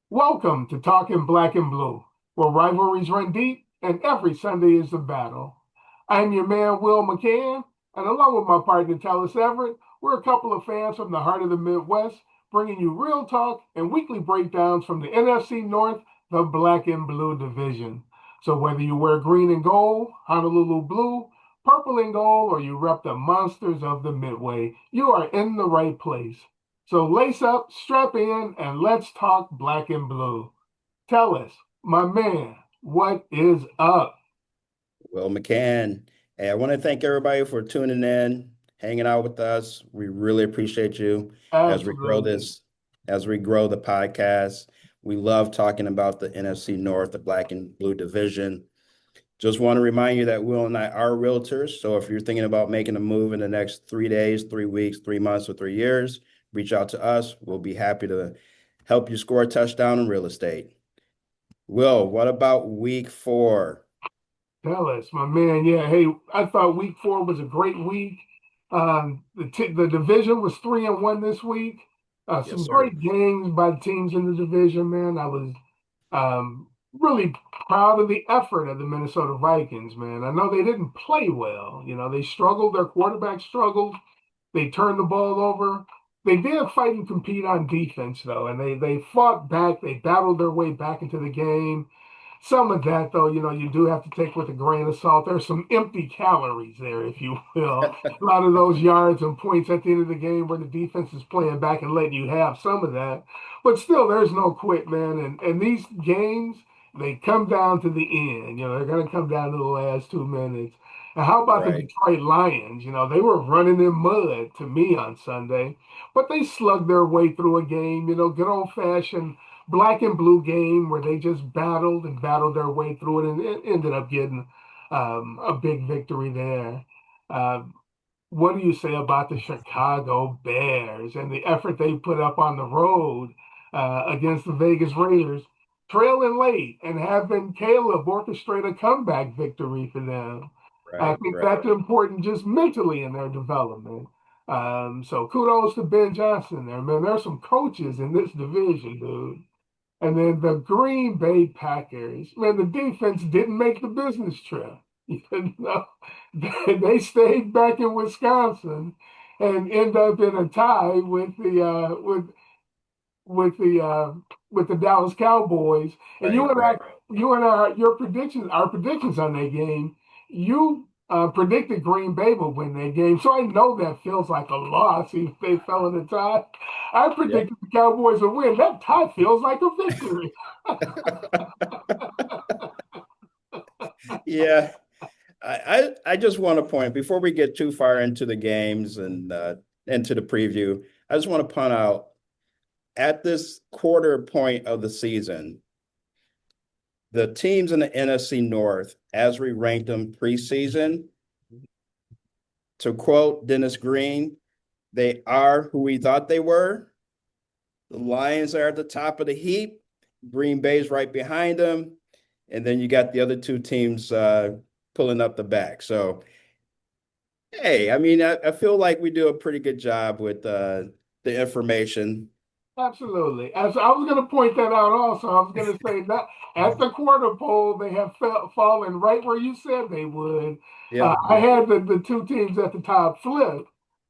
Welcome to Talking Black and Blue, where rivalries run deep and every Sunday is a battle. I'm your man, Will McCann, and along with my partner, Tallis Everett, we're a couple of fans from the heart of the Midwest, bringing you real talk and weekly breakdowns from the NFC North, the Black and Blue division. So whether you wear green and gold, Honolulu blue, purple and gold, or you rep the monsters of the Midway, you are in the right place. So lace up, strap in, and let's talk black and blue. Tell us, my man, what is up? Will McCann. Hey, I want to thank everybody for tuning in, hanging out with us. We really appreciate you as we grow Absolutely. this, as we grow the podcast. We love talking about the NFC North, the Black and Blue division. Just want to remind you that Will and I are realtors. So if you're thinking about making a move in the next 3 days, 3 weeks, 3 months, or 3 years, reach out to us. We'll be happy to help you score a touchdown in real estate. Will, what about week 4? Tell us, my man. Yeah, hey, I thought week four was a great week. The division was 3-1 this week. Yes, Some sir. great games by the teams in the division, man. I was really proud of the effort of the Minnesota Vikings, man. I know they didn't play well. They struggled. Their quarterback struggled. They turned the ball over. They did fight and compete on defense, though, and they fought back. They battled their way back into the game. Some of that, though, you do have to take with a grain of salt. There's some empty calories there, if you will. A lot of those yards and points at the end of the game where the defense is playing back and letting you have some of that. But still, there's no quit, man. And these games, they come down to the end. They're going to come down to the last 2 minutes. And how about the Right. Detroit Lions? They were running in mud to me on Sunday, but they slugged their way through a game, good old fashioned black and blue game where they just battled and battled their way through it and it ended up getting a big victory there. Uh, what do you say about the Chicago Bears and the effort they put up on the road against the Vegas Raiders, trailing late and having Caleb orchestrate a comeback victory for them? I Right, think right. that's important just mentally in their development. So kudos to Ben Johnson there, man. There's some coaches in this division, dude. And then the Green Bay Packers, man, the defense didn't make the business trip. You know, they stayed back in Wisconsin and end up in a tie with the Dallas Cowboys. And Right, right. you and our predictions on that game, you predicted Green Bay would win that game. So I know that feels like a loss if they fell in a tie. I Yeah. predicted the Cowboys would win. That tie feels like a victory. Yeah. I just want to point before we get too far into the games and into the preview, I just want to point out at this quarter point of the season, the teams in the NFC North, as we ranked them preseason, to quote Dennis Green, they are who we thought they were. The Lions are at the top of the heap. Green Bay's right behind them. And then you got the other two teams pulling up the back. So, hey, I mean, I feel like we do a pretty good job with the information. Absolutely. As I was going to point that out also, I was going to say that at the quarter pole, they have fallen right where you said they would. Yep. I had the two teams at the top flip,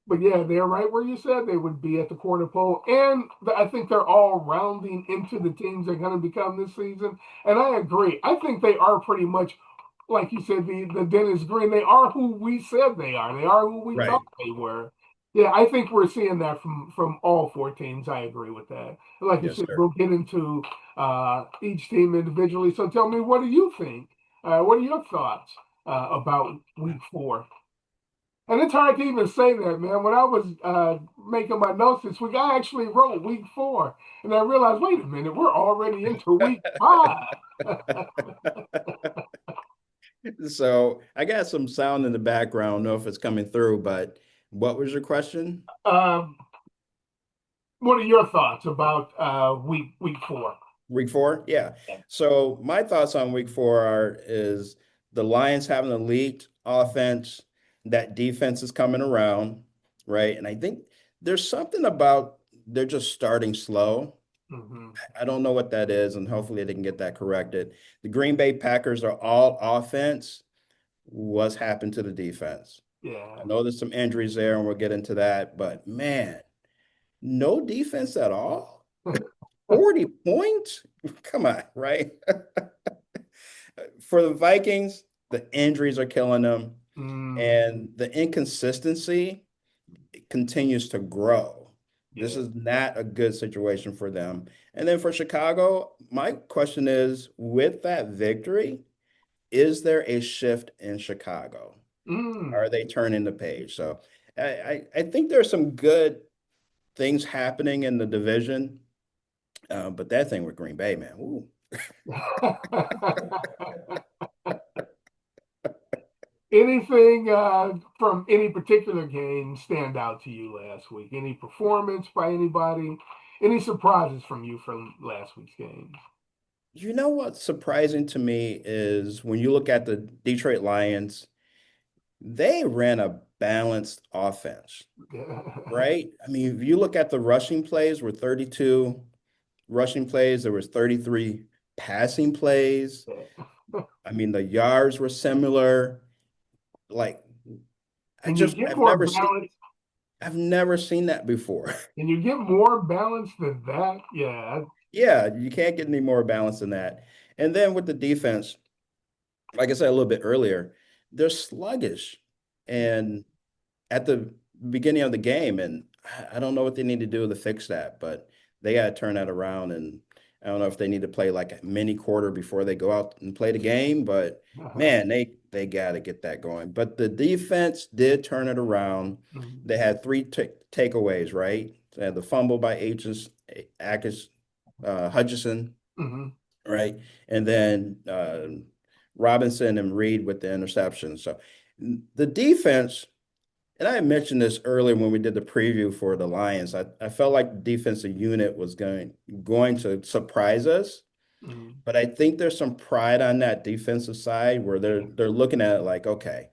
but yeah, they're right where you said they would be at the quarter pole. And I think they're all rounding into the teams they're going to become this season. And I agree. I think they are pretty much, like you said, the Dennis Green, they are who we said they are. They are who we thought Right. they were. Yeah, I think we're seeing that from all four teams. I agree with that. Like you Yes, said, sir. we'll get into each team individually. So tell me, what do you think? What are your thoughts about week four? And it's hard to even say that, man. When I was making my notes this week, I actually wrote week four, and I realized, wait a minute, we're already into week five. So I got some sound in the background. I don't know if it's coming through, but what was your question? um, what are your thoughts about week four? Week 4? Yeah. So my thoughts on week 4 are is the Lions have an elite offense, that defense is coming around, right? And I think there's something about they're just starting slow. Hmm. I don't know what that is, and hopefully they can get that corrected. The Green Bay Packers are all offense. What's happened to the defense? Yeah. I know there's some injuries there, and we'll get into that, but man, no defense at all. 40 points? Come on, right? For the Vikings, the injuries are killing them, Mm, and the inconsistency continues to grow. This yeah. is not a good situation for them. And then for Chicago, my question is, with that victory, is there a shift in Chicago? Are Mm. they turning the page? So I think there's some good things happening in the division, but that thing with Green Bay, man, ooh. Anything from any particular game stand out to you last week? Any performance by anybody? Any surprises from you from last week's games? You know what's surprising to me is when you look at the Detroit Lions, they ran a balanced offense, right? I mean, if you look at the rushing plays were 32 rushing plays, there was 33 passing plays. I mean, the yards were similar. Like Can you get more balance? I've never seen that before. Can you get more balance than that? Yeah. Yeah, you can't get any more balance than that. And then with the defense, like I said a little bit earlier, they're sluggish. And at the beginning of the game, and I don't know what they need to do to fix that, but they got to turn that around. And I don't know if they need to play like a mini quarter before they go out and play the game, but man, they got to get that going. But the defense did turn it around. Mhm. They had three takeaways, right? They had the fumble by Akis, Hutchinson, Mhm. right? And then Robinson and Reed with the interception. So the defense, and I mentioned this earlier when we did the preview for the Lions. I felt like the defensive unit was going to surprise us, Mhm. but I think there's some pride on that defensive side where Yeah. they're looking at it like, okay,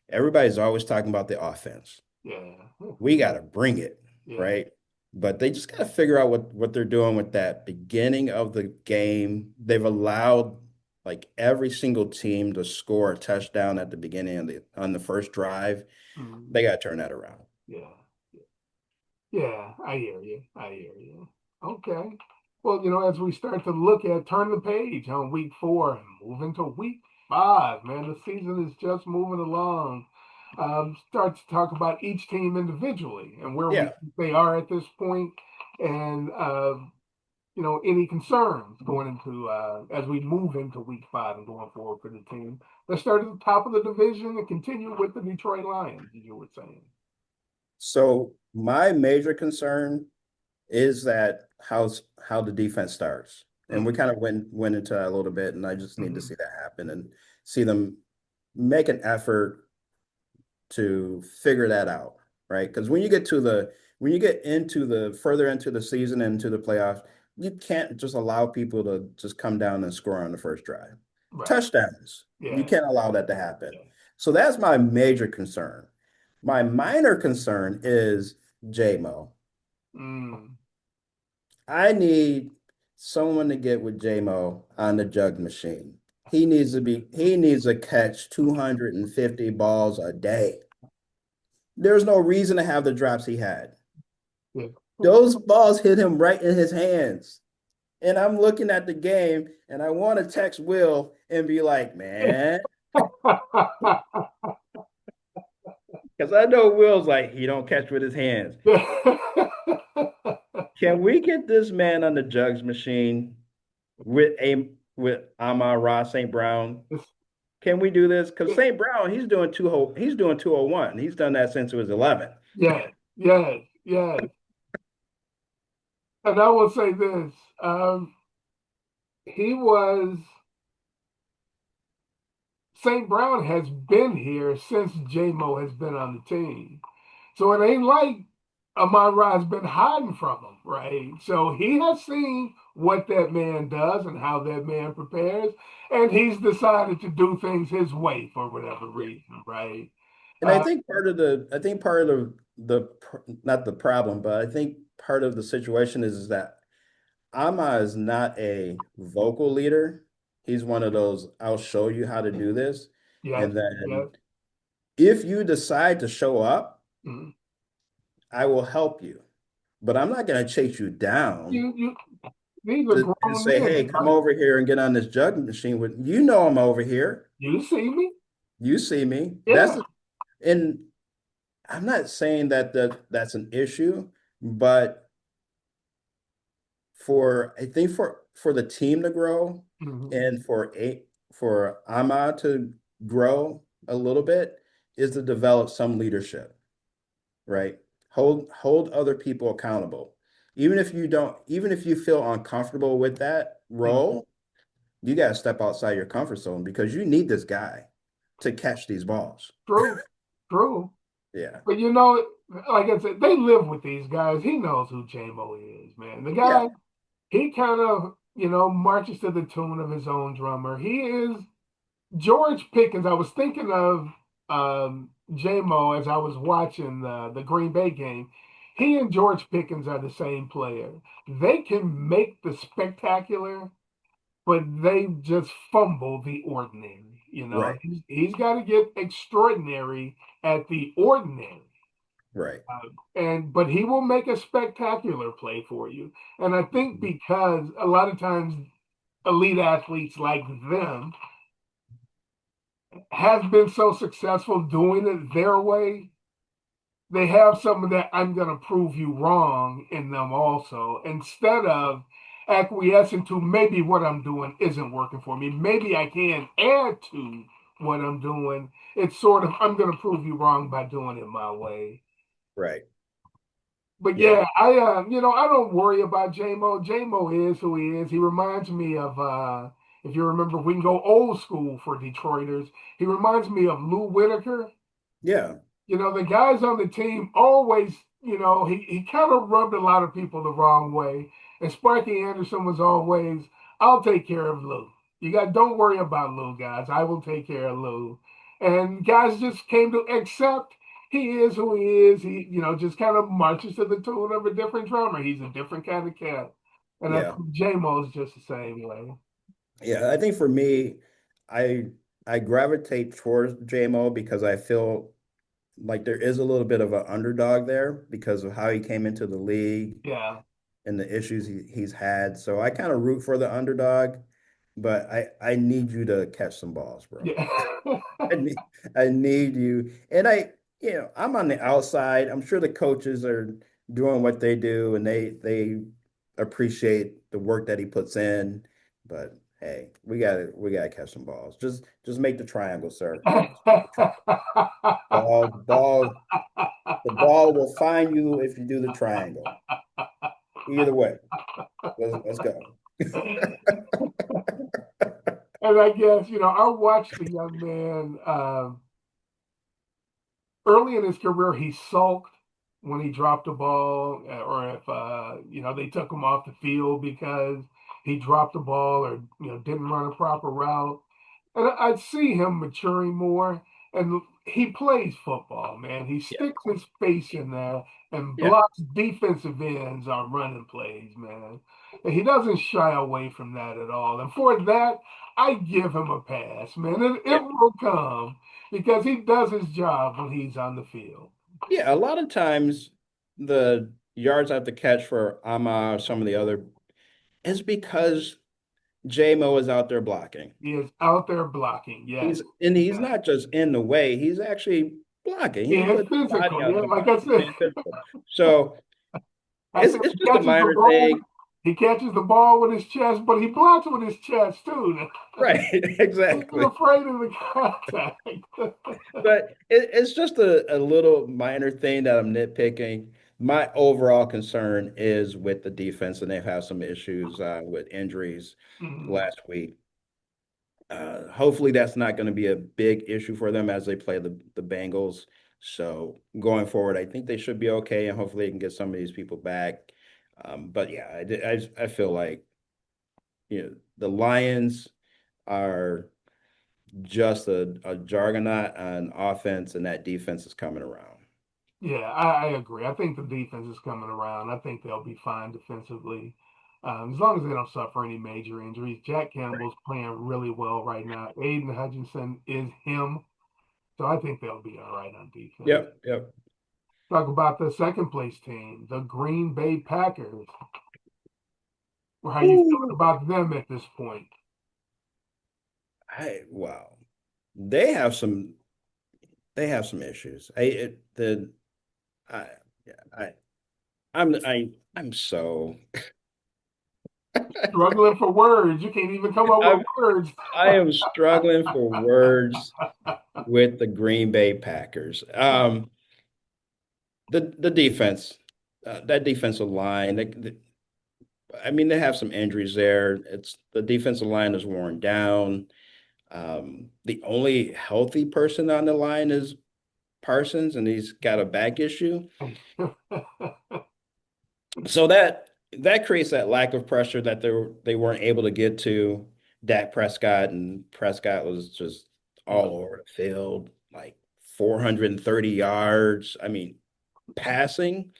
everybody's always talking about the offense. Yeah. We got to bring it, Yeah. right? But they just got to figure out what they're doing with that beginning of the game. They've allowed like every single team to score a touchdown at the beginning of the on the first drive. Mhm. They got to turn that around. Yeah. Yeah, I hear you. I hear you. Okay. Well, as we start to look at turn the page on week 4 and move into week 5, man, the season is just moving along. Start to talk about each team individually and where we Yeah. think they are at this point, and any concerns going into as we move into week 5 and going forward for the team. Let's start at the top of the division and continue with the Detroit Lions, as you were saying. So my major concern is that how the defense starts. And we Mm-hmm. kind of went into that a little bit, and I just need to Mm-hmm. see that happen and see them make an effort to figure that out, right? Because when you get into the further into the season and into the playoffs, you can't just allow people to just come down and score on the first drive. Right. Touchdowns. You Yeah. can't allow that to happen. Yeah. So that's my major concern. My minor concern is JMO. Mm. I need someone to get with JMO on the jug machine. He needs to catch 250 balls a day. There's no reason to have the drops he had. Yeah. Those balls hit him right in his hands. And I'm looking at the game and I want to text Will and be like, man, because I know Will's like, he don't catch with his hands. Can we get this man on the jugs machine with Amon Ross St. Brown? Can we do this? Because St. Brown, he's doing 201. He's done that since he was 11. Yes, yes, yes. And I will say this. He was St. Brown has been here since JMO has been on the team. So it ain't like Amon Ra's been hiding from him, right? So he has seen what that man does and how that man prepares, and he's decided to do things his way for whatever reason, right? And Uh, I think part of not the problem, but I think part of the situation is that Ama is not a vocal leader. He's one of those, I'll show you how to do this. Yes, And yes. then if you decide to show up, Mhm. I will help you. But I'm not going to chase you down You, these are to grown say, men, hey, come right? over here and get on this juggling machine with you know I'm over here. You see me? You see me. Yeah. And I'm not saying that's an issue, but I think for the team to grow Mhm. and for Ama to grow a little bit is to develop some leadership, right? Hold other people accountable. Even if you feel uncomfortable with that Mhm. role, you got to step outside your comfort zone because you need this guy to catch these balls. True, true. Yeah. But you know, like I said, they live with these guys. He knows who JMO is, man. The Yeah. guy, he kind of, marches to the tune of his own drummer. He is George Pickens. I was thinking of J-Mo as I was watching the Green Bay game. He and George Pickens are the same player. They can make the spectacular, but they just fumble the ordinary. Right. He's got to get extraordinary at the ordinary. Right. But he will make a spectacular play for you. And I think because a lot of times elite athletes like them have been so successful doing it their way, they have some of that I'm going to prove you wrong in them also, instead of acquiescing to maybe what I'm doing isn't working for me. Maybe I can add to what I'm doing. It's sort of, I'm going to prove you wrong by doing it my way. Right. But Yeah. yeah, I don't worry about J-Mo. J-Mo is who he is. He reminds me of, if you remember, we can go old school for Detroiters. He reminds me of Lou Whitaker. Yeah. The guys on the team always, he kind of rubbed a lot of people the wrong way. And Sparky Anderson was always, I'll take care of Lou. Don't worry about Lou, guys. I will take care of Lou. And guys just came to accept he is who he is. He, just kind of marches to the tune of a different drummer. He's a different kind of cat. And I Yeah. think J-Mo is just the same way. Yeah. I think for me, I I gravitate towards JMO because I feel like there is a little bit of an underdog there because of how he came into the league Yeah. and the issues he's had. So I kind of root for the underdog, but I need you to catch some balls, bro. Yeah. I need I need you. And I'm on the outside. I'm sure the coaches are doing what they do and they appreciate the work that he puts in. But hey, we gotta catch some balls. Just make the triangle, sir. Ball, the ball will find you if you do the triangle. Either way, let's go. And I guess, I watched the young man early in his career, he sulked when he dropped a ball, or if they took him off the field because he dropped the ball or didn't run a proper route. And I'd see him maturing more. And he plays football, man. He Yeah, sticks his face in there and yeah, blocks defensive ends on running plays, man. And he doesn't shy away from that at all. And for that, I give him a pass, man. It yeah. will come because he does his job when he's on the field. Yeah, a lot of times the yards I have to catch for Ama or some of the other is because JMO is out there blocking. He is out there blocking. Yes. He's Yes. not just in the way, he's actually blocking. He He's is putting his body physical. out Yeah, there like I blocking. He's said, being physical. So I said it's he just a catches the minor ball. thing. He catches the ball with his chest, but he blocks with his chest too. Right, He's exactly. afraid of the contact. But it's just a little minor thing that I'm nitpicking. My overall concern is with the defense, and they've had some issues with injuries Mhm. last week. Hopefully, that's not going to be a big issue for them as they play the Bengals. So going forward, I think they should be okay, and hopefully, they can get some of these people back. But yeah, I feel like the Lions are just a juggernaut on offense, and that defense is coming around. Yeah, I agree. I think the defense is coming around. I think they'll be fine defensively. As long as they don't suffer any major injuries. Jack Campbell's playing really well right now. Aiden Hutchinson is him. So I think they'll be all right on defense. Yep, yep. Talk about the second place team, the Green Bay Packers. How you feeling Ooh. about them at this point? Wow. They have some they have some issues. I I I'm so Struggling for words. You can't even come up with I words. I am struggling for words with the Green Bay Packers. The defense, that defensive line, I mean, they have some injuries there. It's the defensive line is worn down. The only healthy person on the line is Parsons, and he's got a back issue. So that creates that lack of pressure that they weren't able to get to Dak Prescott, and Prescott was just all over the field, like 430 yards. I mean, passing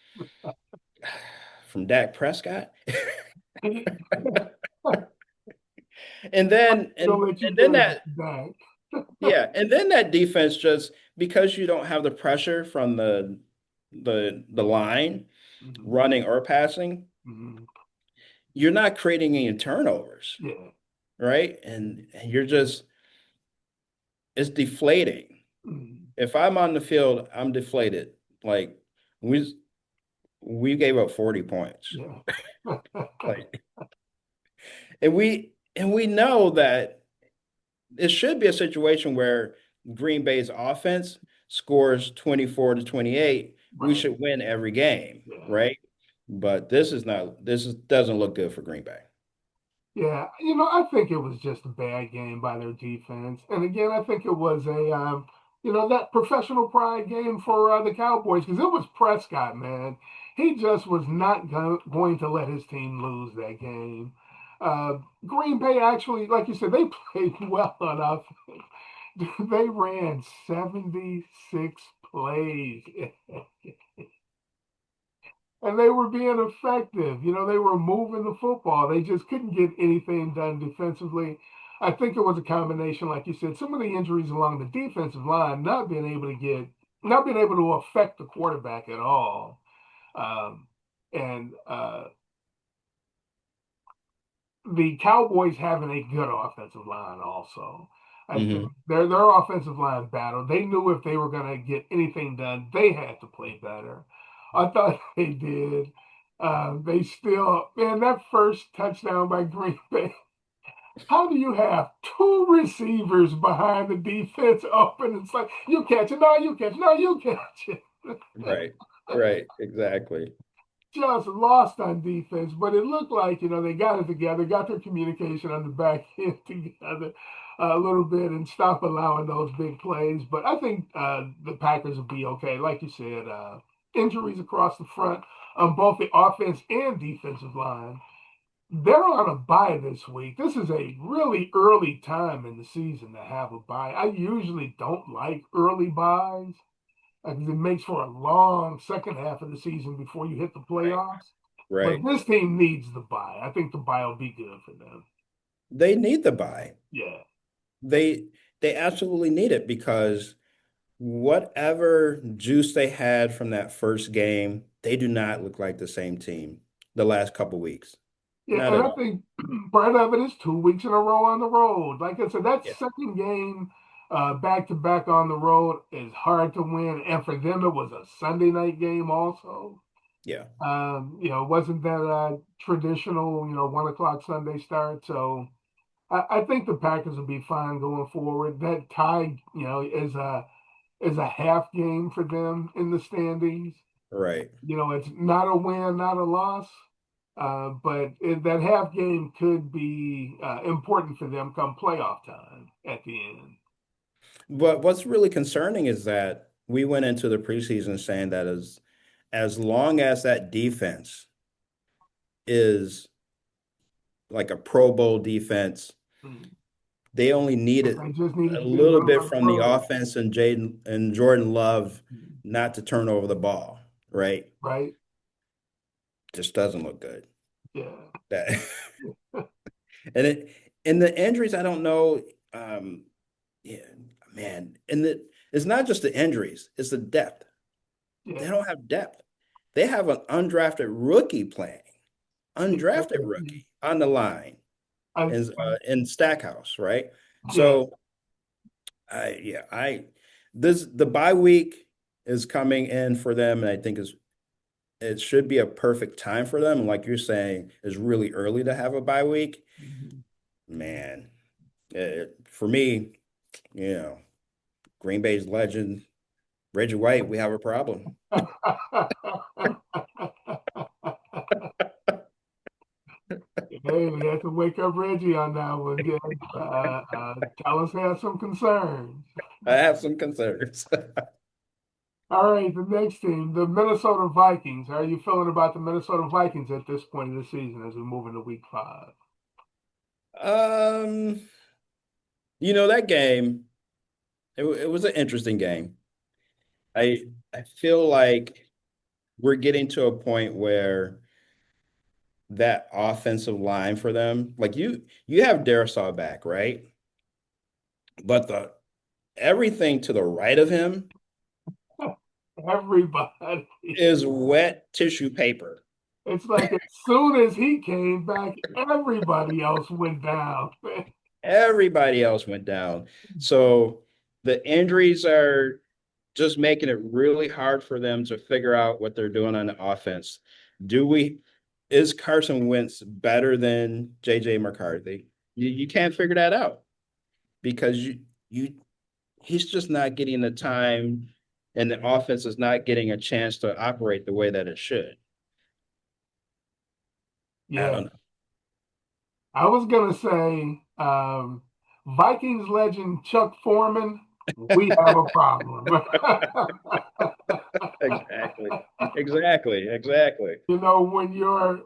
from Dak Prescott. And then Don't and let you and then finish that that. yeah, and then that defense just because you don't have the pressure from the line Mhm. running or passing, Mhm. you're not creating any turnovers, Yeah. right? And you're just it's deflating. Mhm. If I'm on the field, I'm deflated. Like we we gave up 40 points. Yeah. Like and we know that it should be a situation where Green Bay's offense scores 24 to 28. We Right. should win every game, Yeah. right? But doesn't look good for Green Bay. Yeah, I think it was just a bad game by their defense. And again, I think it was that professional pride game for the Cowboys because it was Prescott, man. He just was not going to let his team lose that game. Green Bay actually, like you said, they played well enough. They ran 76 plays. And they were being effective. They were moving the football. They just couldn't get anything done defensively. I think it was a combination, like you said, some of the injuries along the defensive line, not being able to affect the quarterback at all. And the Cowboys having a good offensive line also. I think Hmm. their offensive line battle. They knew if they were going to get anything done, they had to play better. I thought they did. They still, man, that first touchdown by Green Bay. How do you have two receivers behind the defense open? It's like you catch it, no, you catch it, no, you catch it. Right. Right. Exactly. Just lost on defense, but it looked like they got it together, got their communication on the back end together a little bit, and stop allowing those big plays. But I think the Packers will be okay. Like you said, injuries across the front on both the offense and defensive line. They're on a bye this week. This is a really early time in the season to have a bye. I usually don't like early buys because it makes for a long second half of the season before you hit the Right. playoffs. But Right. this team needs the bye. I think the bye will be good for them. They need the bye. Yeah. They they absolutely need it because whatever juice they had from that first game, they do not look like the same team the last couple weeks. Yeah, Not and at I all. think part of it is 2 weeks in a row on the road. Like I said, that Yeah. second game back to back on the road is hard to win. And for them, it was a Sunday night game also. Yeah. It wasn't that traditional, 1 o'clock Sunday start. So I think the Packers will be fine going forward. That tie, is a half game for them in the standings. Right. It's not a win, not a loss, that half game could be important for them come playoff time at the end. But what's really concerning is that we went into the preseason saying that as long as that defense is like a Pro Bowl defense, Mm. they only But needed they just needed a to get little one bit right from the throw, offense and Jaden and Jordan Love not to turn over the ball, right? right? Just doesn't look good. Yeah. That and it and the injuries, I don't know. Um, yeah, man, and it's not just the injuries, it's the depth. They Yeah. don't have depth. They have an undrafted rookie playing, undrafted Exactly. rookie on the line I, in Stackhouse, right? yeah. So I this the bye week is coming in for them, and I think it should be a perfect time for them. And like you're saying, it's really early to have a bye week. Mhm. Man, for me, you know, Green Bay's legend, Reggie White, we have a problem. Hey, we had to wake up Reggie on that one. Yeah. Dallas has some concerns. I have some concerns. All right, the next team, the Minnesota Vikings. How are you feeling about the Minnesota Vikings at this point of the season as we move into week 5? Um, that game, it was an interesting game. I feel like we're getting to a point where that offensive line for them, like you have Darisaw back, right? But the everything to the right of him Everybody. is wet tissue paper. It's like as soon as he came back, everybody else went down. Everybody else went down. So the injuries are just making it really hard for them to figure out what they're doing on the offense. Do we is Carson Wentz better than JJ McCarthy? You can't figure that out because you he's just not getting the time and the offense is not getting a chance to operate the way that it should. I Yeah, don't know. I was gonna say Vikings legend Chuck Foreman. We have a problem. Exactly. Exactly. Exactly. When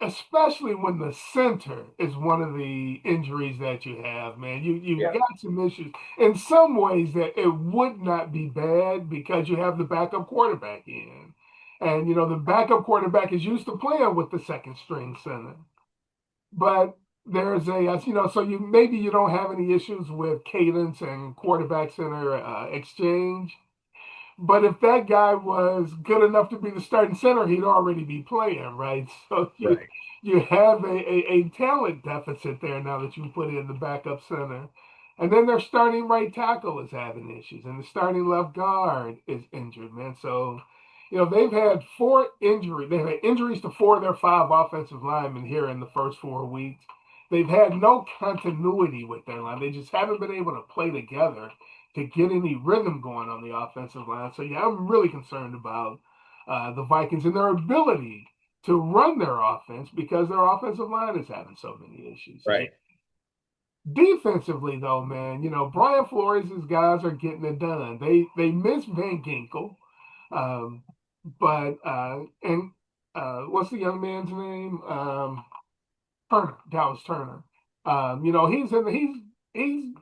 especially when the center is one of the injuries that you have, man, you've Yeah. got some issues. In some ways, that it would not be bad because you have the backup quarterback in, and the backup quarterback is used to playing with the second string center. But there's so you don't have any issues with cadence and quarterback center exchange. But if that guy was good enough to be the starting center, he'd already be playing, right? So you Right. you have a talent deficit there now that you put in the backup center. And then their starting right tackle is having issues, and the starting left guard is injured, man. So, they've had four injuries. They've had injuries to four of their five offensive linemen here in the first 4 weeks. They've had no continuity with their line. They just haven't been able to play together to get any rhythm going on the offensive line. So yeah, I'm really concerned about the Vikings and their ability to run their offense because their offensive line is having so many issues. Right. Defensively, though, man, Brian Flores' guys are getting it done. They miss Van Ginkel, um, but and what's the young man's name? Turner, Dallas Turner. He's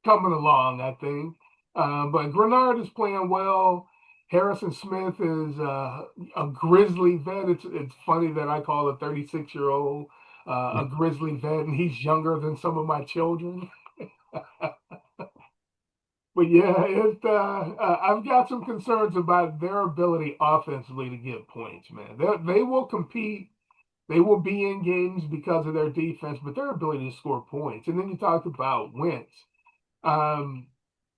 coming along, I think. But Grenard is playing well. Harrison Smith is a Grizzly vet. It's funny that I call a 36-year-old a Grizzly vet, and he's younger than some of my children. But yeah, I've got some concerns about their ability offensively to get points, man. They will compete. They will be in games because of their defense, but their ability to score points. And then you talked about Wentz. Um,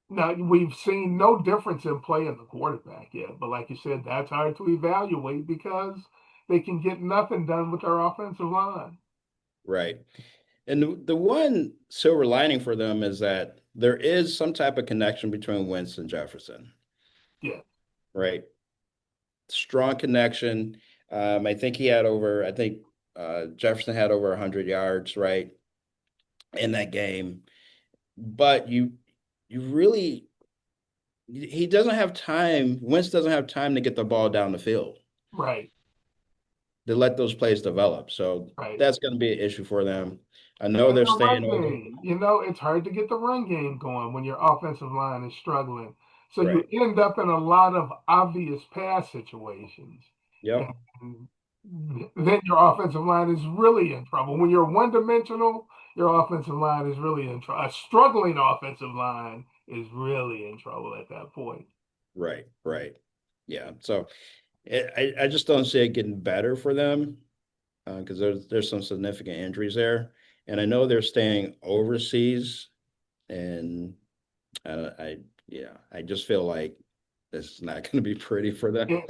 Now, we've seen no difference in play in the quarterback yet, but like you said, that's hard to evaluate because they can get nothing done with their offensive line. Right. And the one silver lining for them is that there is some type of connection between Wentz and Jefferson, Yeah, right? Strong connection. I think Jefferson had over 100 yards, right, in that game. But you really, he doesn't have time. Wentz doesn't have time to get the ball down the field right, to let those plays develop. So right. that's going to be an issue for them. I know And they're the run staying over. game, it's hard to get the run game going when your offensive line is struggling. So you Right. end up in a lot of obvious pass situations. Yep. And then your offensive line is really in trouble. When you're one-dimensional, your offensive line is really in trouble. A struggling offensive line is really in trouble at that point. Right, right. Yeah. So I just don't see it getting better for them because there's some significant injuries there, and I know they're staying overseas, and I yeah, I just feel like this is not going to be pretty for them. Yeah,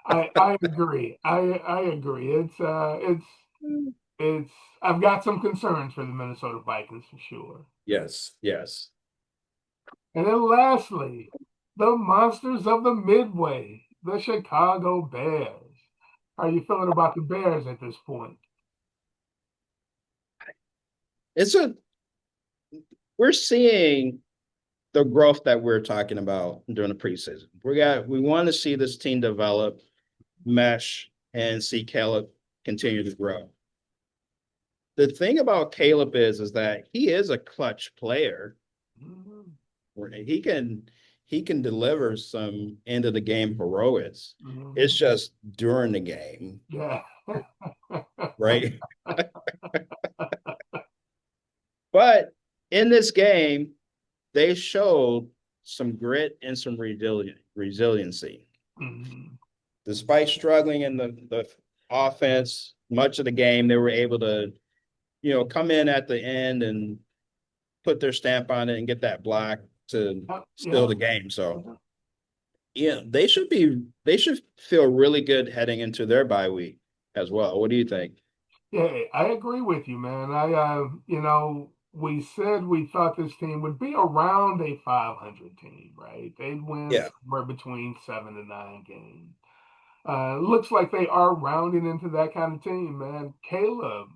I agree. I agree. It's I've got some concerns for the Minnesota Vikings for sure. Yes, yes. And then lastly, the monsters of the Midway, the Chicago Bears. How are you feeling about the Bears at this point? It's a we're seeing the growth that we're talking about during the preseason. We want to see this team develop, mesh, and see Caleb continue to grow. The thing about Caleb is that he is a clutch player. Mhm. He can deliver some end of the game heroics. It's Mhm. just during the game, Yeah. right? But in this game, they showed some grit and some resiliency. Mhm. Despite struggling in the offense much of the game, they were able to, come in at the end and put their stamp on it and get that block to Yep. steal Yep. the game. So yeah, they should feel really good heading into their bye week as well. What do you think? Yeah, I agree with you, man. We said we thought this team would be around a 500 team, right? They'd win Yeah. somewhere between 7 to 9 games. Looks like they are rounding into that kind of team, man. Caleb,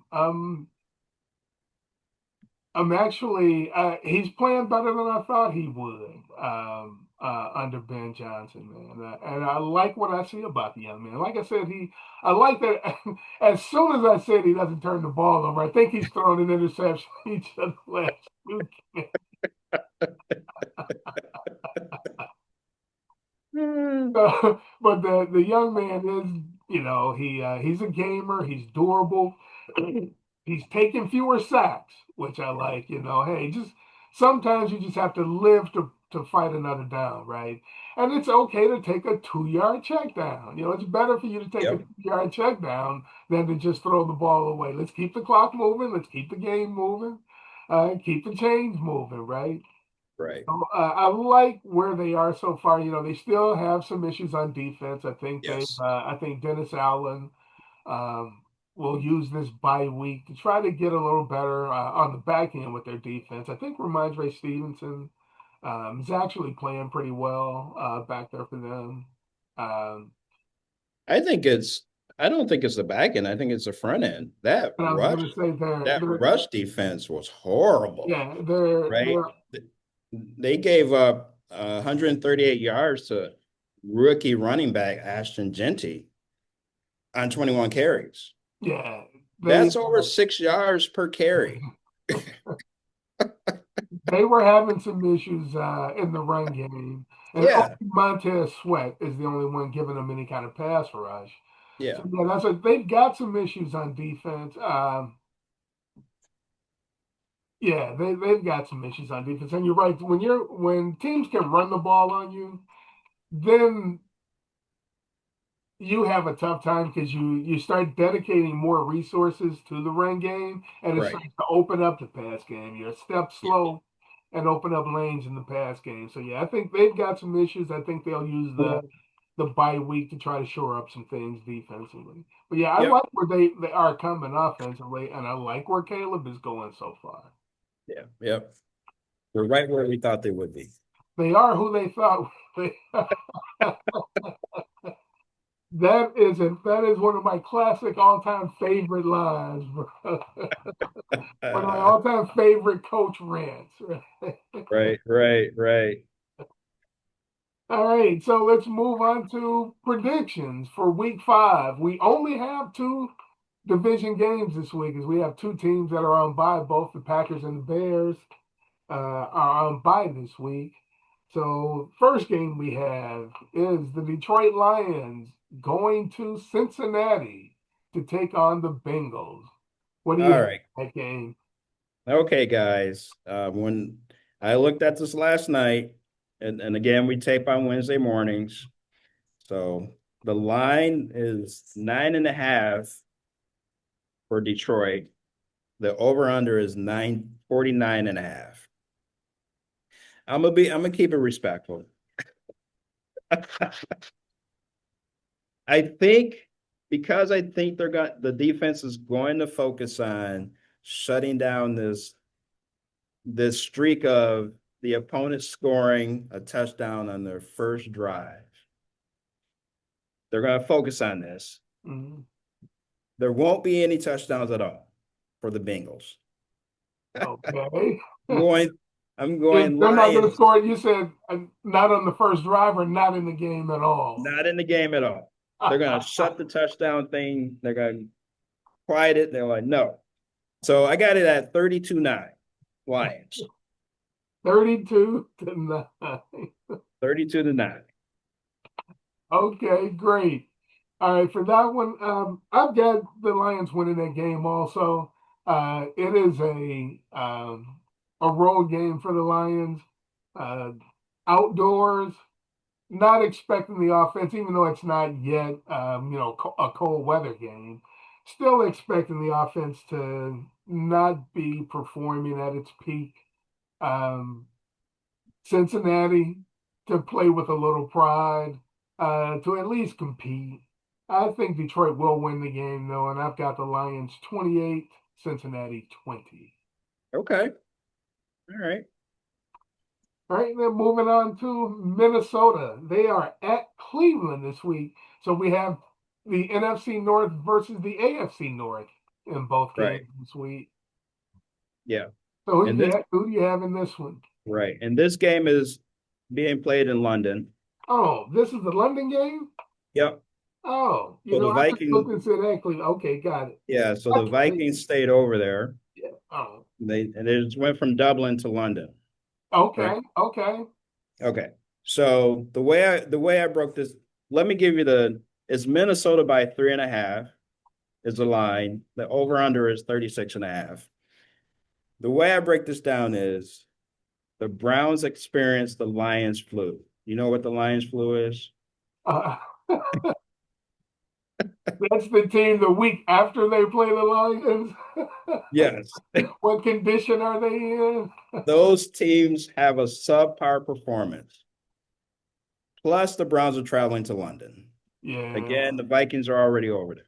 I'm actually he's playing better than I thought he would under Ben Johnson, man. And I like what I see about the young man. Like I said, I like that. As soon as I said he doesn't turn the ball over, I think he's thrown an interception each of the last 2 games. But the young man is, he's a gamer. He's durable. He's taking fewer sacks, which I like. Hey, just sometimes you just have to live to fight another down, right? And it's okay to take a 2 yard check down. It's better for you to take a Yep. 2 yard check down than to just throw the ball away. Let's keep the clock moving. Let's keep the game moving. Keep the chains moving, right? Right. I like where they are so far. They still have some issues on defense. Yes. I think Dennis Allen um, will use this bye week to try to get a little better on the back end with their defense. I think Ramondre Stevenson is actually playing pretty well back there for them. Um, I think it's I don't think it's the back end. I think it's the front end. That and I was rush, going to say that rush defense was horrible, yeah, they're right? they're They gave up 138 yards to rookie running back Ashton Genty on 21 carries. yeah they That's over 6 yards per carry. they were having some issues in the run game, and Yeah, only Montez Sweat is the only one giving them any kind of pass rush. So yeah, yeah, they've got some issues on defense. Yeah, they've got some issues on defense, and you're right. When teams can run the ball on you, then you have a tough time because you start dedicating more resources to the run game, and it right. starts to open up the pass game. You're a step Yeah, slow and open up lanes in the pass game. So yeah, I think they've got some issues. I think they'll use the bye week to try to shore up some things defensively. But yeah, I yep, like where they are coming offensively, and I like where Caleb is going so far. yeah, yep. We're right where we thought they would be. They are who they thought they. That is one of my classic all-time favorite lines, bro. One of my all-time favorite coach rants. Right, right, right. All right, so let's move on to predictions for week 5. We only have two division games this week, as we have two teams that are on bye. Both the Packers and the Bears are on bye this week. So first game we have is the Detroit Lions going to Cincinnati to take on the Bengals. What do you All have right. in that game? Okay, guys. When I looked at this last night, and again, we tape on Wednesday mornings. So the line is 9.5 for Detroit. The over-under is 949.5. I'm gonna keep it respectful. I think because I think the defense is going to focus on shutting down this streak of the opponent scoring a touchdown on their first drive. They're going to focus on this. Mhm. There won't be any touchdowns at all for the Bengals. Okay. I'm going. I'm going They're not going to Lions. score. You said not on the first drive or not in the game at all. Not in the game at all. They're going to shut the touchdown thing. They're going to quiet it. They're like, no. So I got it at 32-9 Lions. 32-9. 32-9. Okay, great. All right, for that one, I've got the Lions winning that game also. It is a road game for the Lions. Uh, Outdoors, not expecting the offense, even though it's not yet, a cold weather game. Still expecting the offense to not be performing at its peak. Um, Cincinnati to play with a little pride, to at least compete. I think Detroit will win the game, though, and I've got the Lions 28, Cincinnati 20. Okay. All right. All right, then moving on to Minnesota. They are at Cleveland this week. So we have the NFC North versus the AFC North in both Right. games this week. Yeah. So And this who do you have in this one? right. And this game is being played in London. Oh, this is the London game? Yep. Oh, So the I just looked Viking, and said actually, okay, got it. yeah, so the Okay. Vikings stayed over there. Yeah. Oh, They just went from Dublin to London. Right. okay, okay. Okay. So the way I broke this, let me give you it's Minnesota by 3.5 is the line. The over under is 36.5. The way I break this down is the Browns experienced the Lions flu. You know what the Lions flu is? Uh, that's the team the week after they play the Lions. Yes. What condition are they in? Those teams have a subpar performance. Plus, the Browns are traveling to London. Yeah. Again, the Vikings are already over there.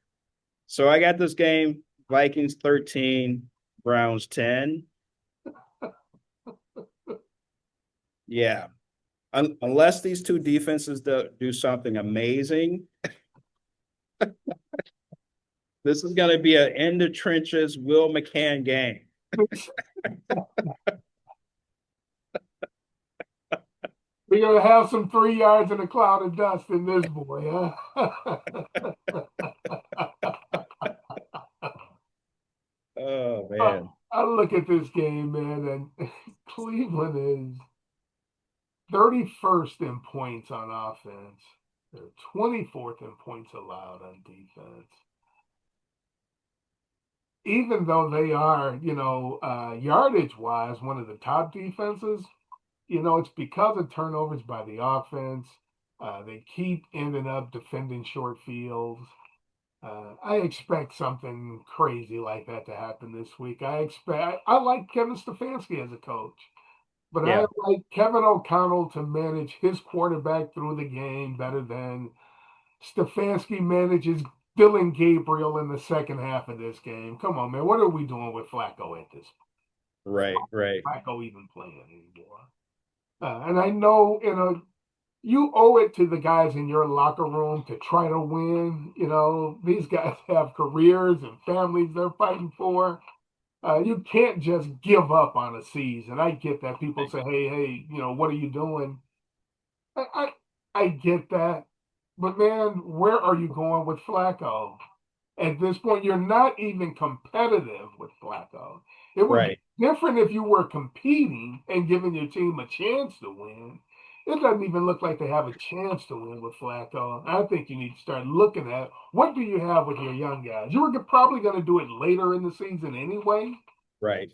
So I got this game Vikings 13, Browns 10. Yeah. Unless these two defenses do something amazing, this is going to be an in the trenches Will McCann game. We're gonna have some 3 yards in a cloud of dust in this boy, huh? Oh, man. I look at this game, man, and Cleveland is 31st in points on offense. They're 24th in points allowed on defense. Even though they are, yardage wise, one of the top defenses, it's because of turnovers by the offense. They keep ending up defending short fields. I expect something crazy like that to happen this week. I like Kevin Stefanski as a coach, but I Yeah, like Kevin O'Connell to manage his quarterback through the game better than Stefanski manages Dylan Gabriel in the second half of this game. Come on, man. What are we doing with Flacco at this? right, right, Flacco even playing anymore? And I know, you owe it to the guys in your locker room to try to win. These guys have careers and families they're fighting for. You can't just give up on a season. I get that. People say, hey, what are you doing? I, I, I get that. But man, where are you going with Flacco? At this point, you're not even competitive with Flacco. It would be right. different if you were competing and giving your team a chance to win. it doesn't even look like they have a chance to win with Flacco. I think you need to start looking at what do you have with your young guys. You were probably going to do it later in the season anyway. Right.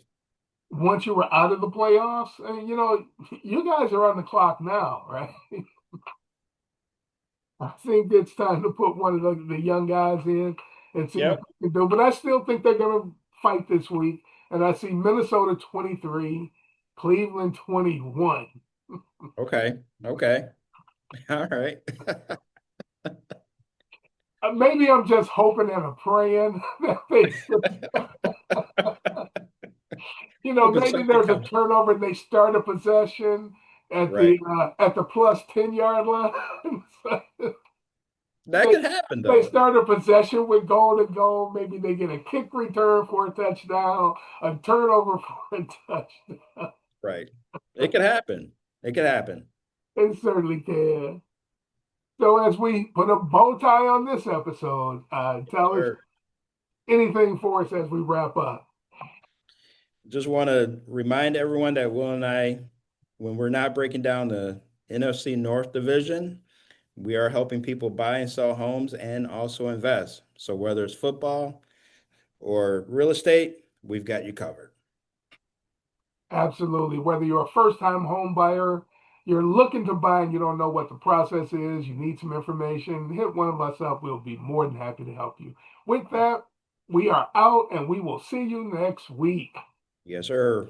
Once you were out of the playoffs, and you guys are on the clock now, right? I think it's time to put one of the young guys in and see what Yep. they can do. But I still think they're going to fight this week. And I see Minnesota 23, Cleveland 21. Okay. Okay. All right. Maybe I'm just hoping and praying that Hoping maybe something there's a comes. turnover and they start a possession Right. at the plus 10-yard line. That they could happen they though. start a possession with goal and goal. Maybe they get a kick return for a touchdown, a turnover for a touchdown. Right. It could happen. It could happen. It certainly can. So as we put a bow tie on this episode, tell us Sure. anything for us as we wrap up. Just want to remind everyone that Will and I, when we're not breaking down the NFC North division, we are helping people buy and sell homes and also invest. So whether it's football or real estate, we've got you covered. Absolutely. Whether you're a first-time home buyer, you're looking to buy and you don't know what the process is, you need some information, hit one of us up. We'll be more than happy to help you. With that, we are out and we will see you next week. Yes, sir.